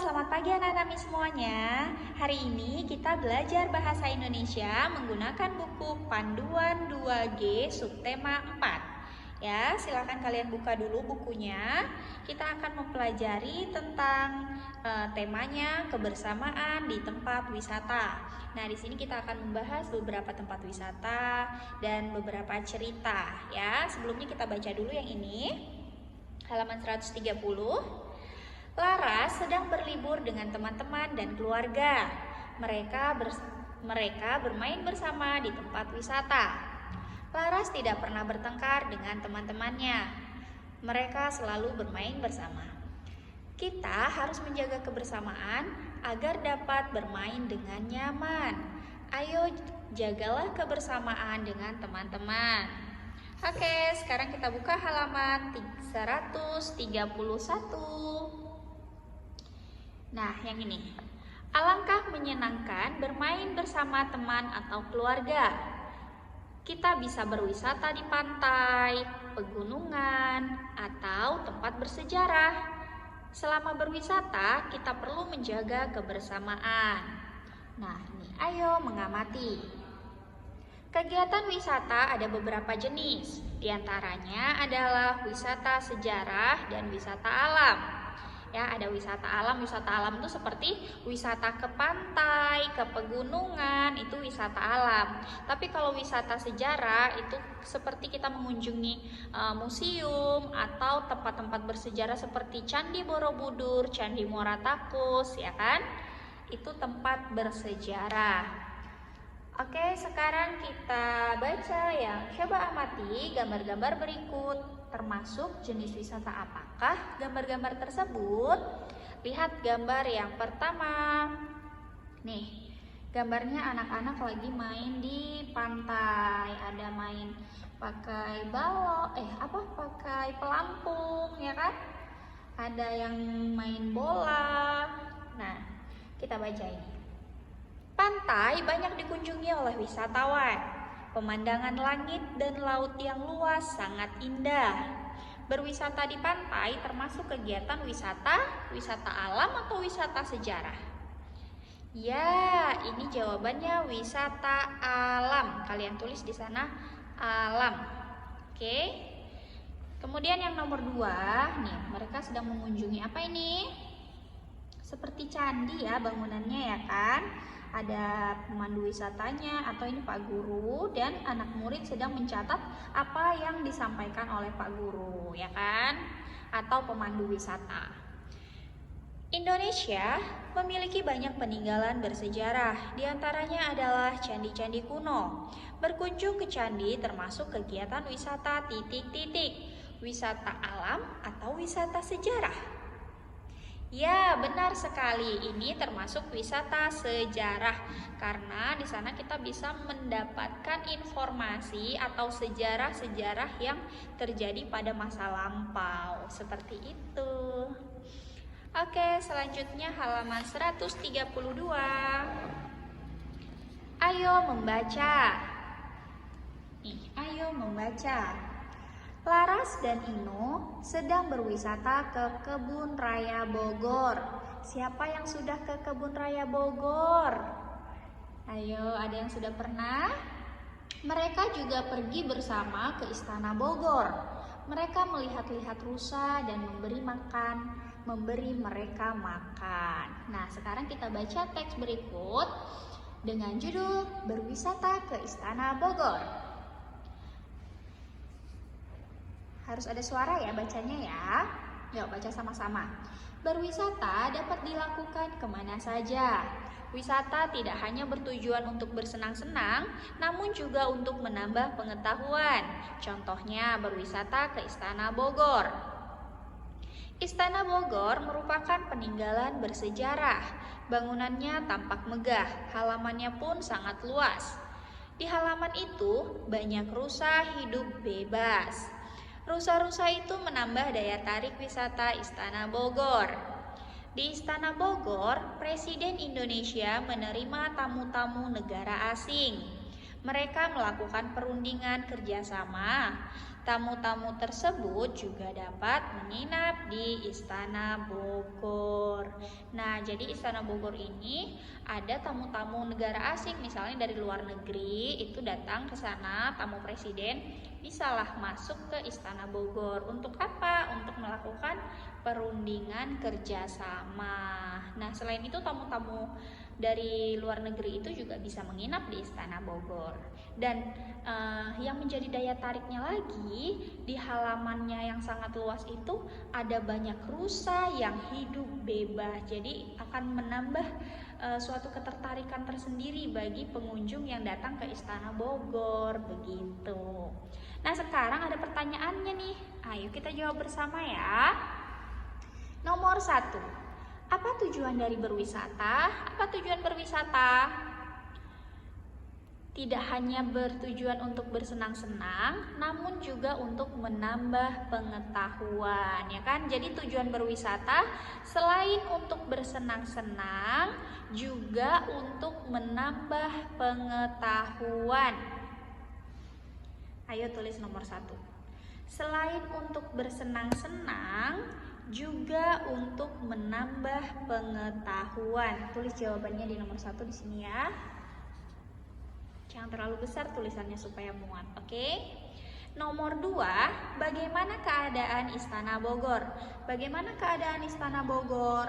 selamat pagi anak-anak semuanya. Hari ini kita belajar bahasa Indonesia menggunakan buku Panduan 2G Subtema 4. Ya, silakan kalian buka dulu bukunya. Kita akan mempelajari tentang temanya kebersamaan di tempat wisata. Nah, di sini kita akan membahas beberapa tempat wisata dan beberapa cerita. Ya, sebelumnya kita baca dulu yang ini. Halaman 130. Laras sedang berlibur dengan teman-teman dan keluarga. Mereka bermain bersama di tempat wisata. Laras tidak pernah bertengkar dengan teman-temannya. Mereka selalu bermain bersama. Kita harus menjaga kebersamaan agar dapat bermain dengan nyaman. Ayo jagalah kebersamaan dengan teman-teman. Oke, sekarang kita buka halaman 131. Nah, yang ini. Alangkah menyenangkan bermain bersama teman atau keluarga. Kita bisa berwisata di pantai, pegunungan, atau tempat bersejarah. Selama berwisata, kita perlu menjaga kebersamaan. Nah, ini ayo mengamati. Kegiatan wisata ada beberapa jenis. Di antaranya adalah wisata sejarah dan wisata alam. Ya, ada wisata alam itu seperti wisata ke pantai, ke pegunungan, itu wisata alam. Tapi kalau wisata sejarah itu seperti kita mengunjungi museum atau tempat-tempat bersejarah seperti Candi Borobudur, Candi Muara Takus, ya kan? Itu tempat bersejarah. Oke, sekarang kita baca ya. Coba amati gambar-gambar berikut. Termasuk jenis wisata apakah gambar-gambar tersebut? Lihat gambar yang pertama. Nih, gambarnya anak-anak lagi main di pantai. Ada main pakai balok, pakai pelampung, ya kan? Ada yang main bola. Nah, kita baca ini. Pantai banyak dikunjungi oleh wisatawan. Pemandangan langit dan laut yang luas sangat indah. Berwisata di pantai termasuk kegiatan wisata alam atau wisata sejarah? Ya, ini jawabannya wisata alam. Kalian tulis di sana alam. Oke. Kemudian yang nomor 2, nih, mereka sedang mengunjungi apa ini? Seperti candi ya bangunannya, ya kan? Ada pemandu wisatanya atau ini Pak Guru dan anak murid sedang mencatat apa yang disampaikan oleh Pak Guru, ya kan? Atau pemandu wisata. Indonesia memiliki banyak peninggalan bersejarah, diantaranya adalah candi-candi kuno. Berkunjung ke candi termasuk kegiatan wisata wisata alam atau wisata sejarah. Ya, benar sekali. Ini termasuk wisata sejarah karena di sana kita bisa mendapatkan informasi atau sejarah-sejarah yang terjadi pada masa lampau. Seperti itu. Oke, selanjutnya halaman 132. Ayo membaca. Nih, ayo membaca. Laras dan Ino sedang berwisata ke Kebun Raya Bogor. Siapa yang sudah ke Kebun Raya Bogor? Ayo, ada yang sudah pernah? Mereka juga pergi bersama ke Istana Bogor. Mereka melihat-lihat rusa dan memberi mereka makan. Nah, sekarang kita baca teks berikut dengan judul Berwisata ke Istana Bogor. Harus ada suara ya bacanya ya. Yuk baca sama-sama. Berwisata dapat dilakukan kemana saja. Wisata tidak hanya bertujuan untuk bersenang-senang, namun juga untuk menambah pengetahuan. Contohnya berwisata ke Istana Bogor. Istana Bogor merupakan peninggalan bersejarah. Bangunannya tampak megah, halamannya pun sangat luas. Di halaman itu banyak rusa hidup bebas. Rusa-rusa itu menambah daya tarik wisata Istana Bogor. Di Istana Bogor, Presiden Indonesia menerima tamu-tamu negara asing. Mereka melakukan perundingan kerjasama. Tamu-tamu tersebut juga dapat menginap di Istana Bogor. Nah, jadi Istana Bogor ini ada tamu-tamu negara asing, misalnya dari luar negeri, itu datang ke sana, tamu presiden, bisalah masuk ke Istana Bogor. Untuk apa? Untuk melakukan perundingan kerjasama. Nah, selain itu tamu-tamu dari luar negeri itu juga bisa menginap di Istana Bogor. Dan yang menjadi daya tariknya lagi, di halamannya yang sangat luas itu ada banyak rusa yang hidup bebas. Jadi akan menambah suatu ketertarikan tersendiri bagi pengunjung yang datang ke Istana Bogor, begitu. Nah, sekarang ada pertanyaannya nih. Ayo kita jawab bersama ya. Nomor 1. Apa tujuan dari berwisata? Apa tujuan berwisata? Tidak hanya bertujuan untuk bersenang-senang, namun juga untuk menambah pengetahuan, ya kan? Jadi tujuan berwisata selain untuk bersenang-senang, juga untuk menambah pengetahuan. Ayo tulis nomor 1. Selain untuk bersenang-senang, juga untuk menambah pengetahuan. Tulis jawabannya di nomor 1 di sini ya. Jangan terlalu besar tulisannya supaya muat, oke? Nomor 2, bagaimana keadaan Istana Bogor? Bagaimana keadaan Istana Bogor?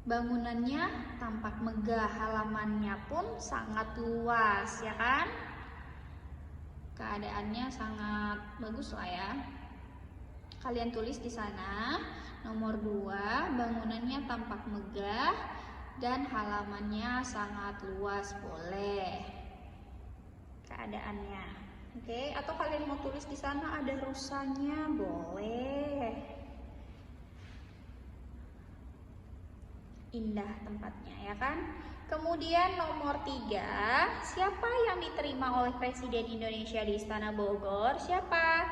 Bangunannya tampak megah, halamannya pun sangat luas, ya kan? Keadaannya sangat bagus lah ya. Kalian tulis di sana. Nomor 2, bangunannya tampak megah dan halamannya sangat luas, boleh keadaannya. Oke, atau kalian mau tulis di sana ada rusanya, boleh. Indah tempatnya, ya kan? Kemudian nomor 3, siapa yang diterima oleh Presiden Indonesia di Istana Bogor? Siapa?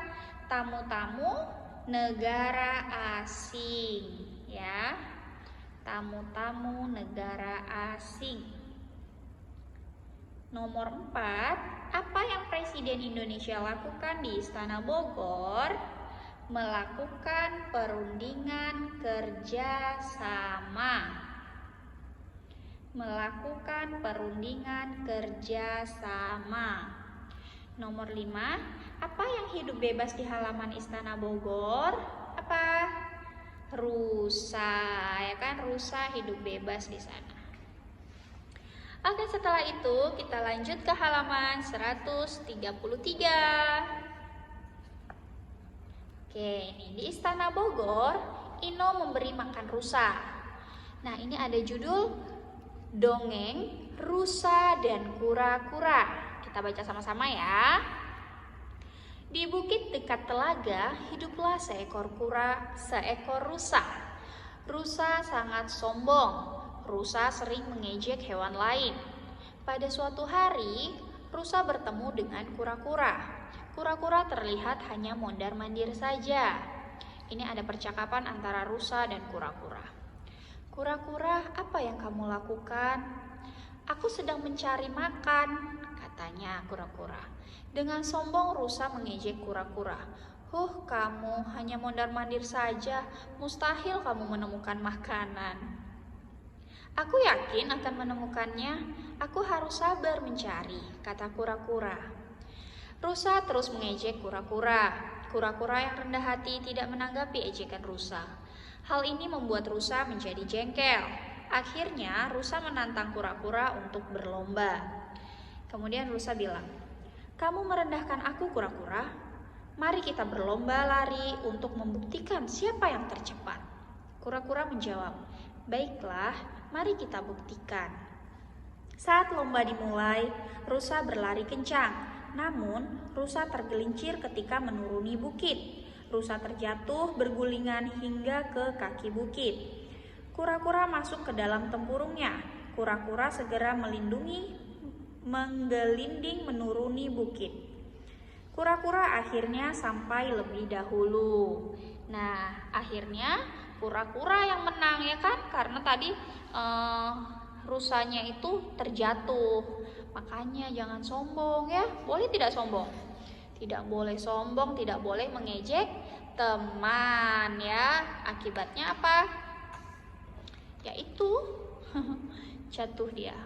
Tamu-tamu negara asing, ya. Tamu-tamu negara asing. Nomor 4, apa yang Presiden Indonesia lakukan di Istana Bogor? Melakukan perundingan kerjasama. Melakukan perundingan kerjasama. Nomor 5, apa yang hidup bebas di halaman Istana Bogor? Apa? Rusa, ya kan? Rusa hidup bebas di sana. Oke, setelah itu kita lanjut ke halaman 133. Oke, ini di Istana Bogor, Ino memberi makan rusa. Nah, ini ada judul Dongeng Rusa dan Kura-Kura. Kita baca sama-sama ya. Di bukit dekat telaga hiduplah seekor rusa. Rusa sangat sombong. Rusa sering mengejek hewan lain. Pada suatu hari, rusa bertemu dengan kura-kura. Kura-kura terlihat hanya mondar-mandir saja. Ini ada percakapan antara rusa dan kura-kura. Kura-kura, apa yang kamu lakukan? Aku sedang mencari makan, katanya kura-kura. Dengan sombong rusa mengejek kura-kura. Kamu hanya mondar-mandir saja, mustahil kamu menemukan makanan. Aku yakin akan menemukannya, aku harus sabar mencari, kata kura-kura. Rusa terus mengejek kura-kura. Kura-kura yang rendah hati tidak menanggapi ejekan rusa. Hal ini membuat rusa menjadi jengkel. Akhirnya rusa menantang kura-kura untuk berlomba. Kemudian rusa bilang, kamu merendahkan aku, kura-kura. Mari kita berlomba lari untuk membuktikan siapa yang tercepat. Kura-kura menjawab, baiklah, mari kita buktikan. Saat lomba dimulai, rusa berlari kencang. Namun, rusa tergelincir ketika menuruni bukit. Rusa terjatuh bergulingan hingga ke kaki bukit. Kura-kura masuk ke dalam tempurungnya. Kura-kura segera menggelinding menuruni bukit. Kura-kura akhirnya sampai lebih dahulu. Nah, akhirnya kura-kura yang menang, ya kan? Karena tadi rusanya itu terjatuh. Makanya jangan sombong ya. Boleh tidak sombong? Tidak boleh sombong, tidak boleh mengejek teman ya. Akibatnya apa? Yaitu jatuh dia.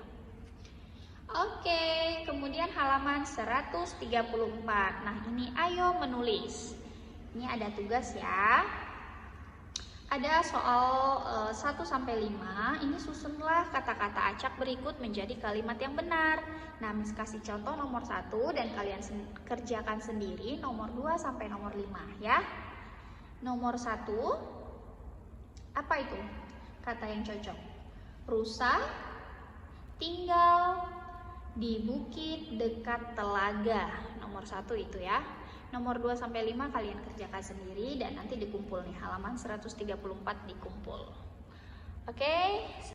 Oke, kemudian halaman 134. Nah, ini ayo menulis. Ini ada tugas ya. Ada soal 1-5. Ini susunlah kata-kata acak berikut menjadi kalimat yang benar. Nah, Miss kasih contoh nomor 1 dan kalian kerjakan sendiri nomor 2 sampai nomor 5 ya. Nomor 1, apa itu kata yang cocok? Rusa tinggal di bukit dekat telaga. Nomor 1 itu ya. Nomor 2 sampai 5 kalian kerjakan sendiri dan nanti dikumpul nih, halaman 134 dikumpul. Oke.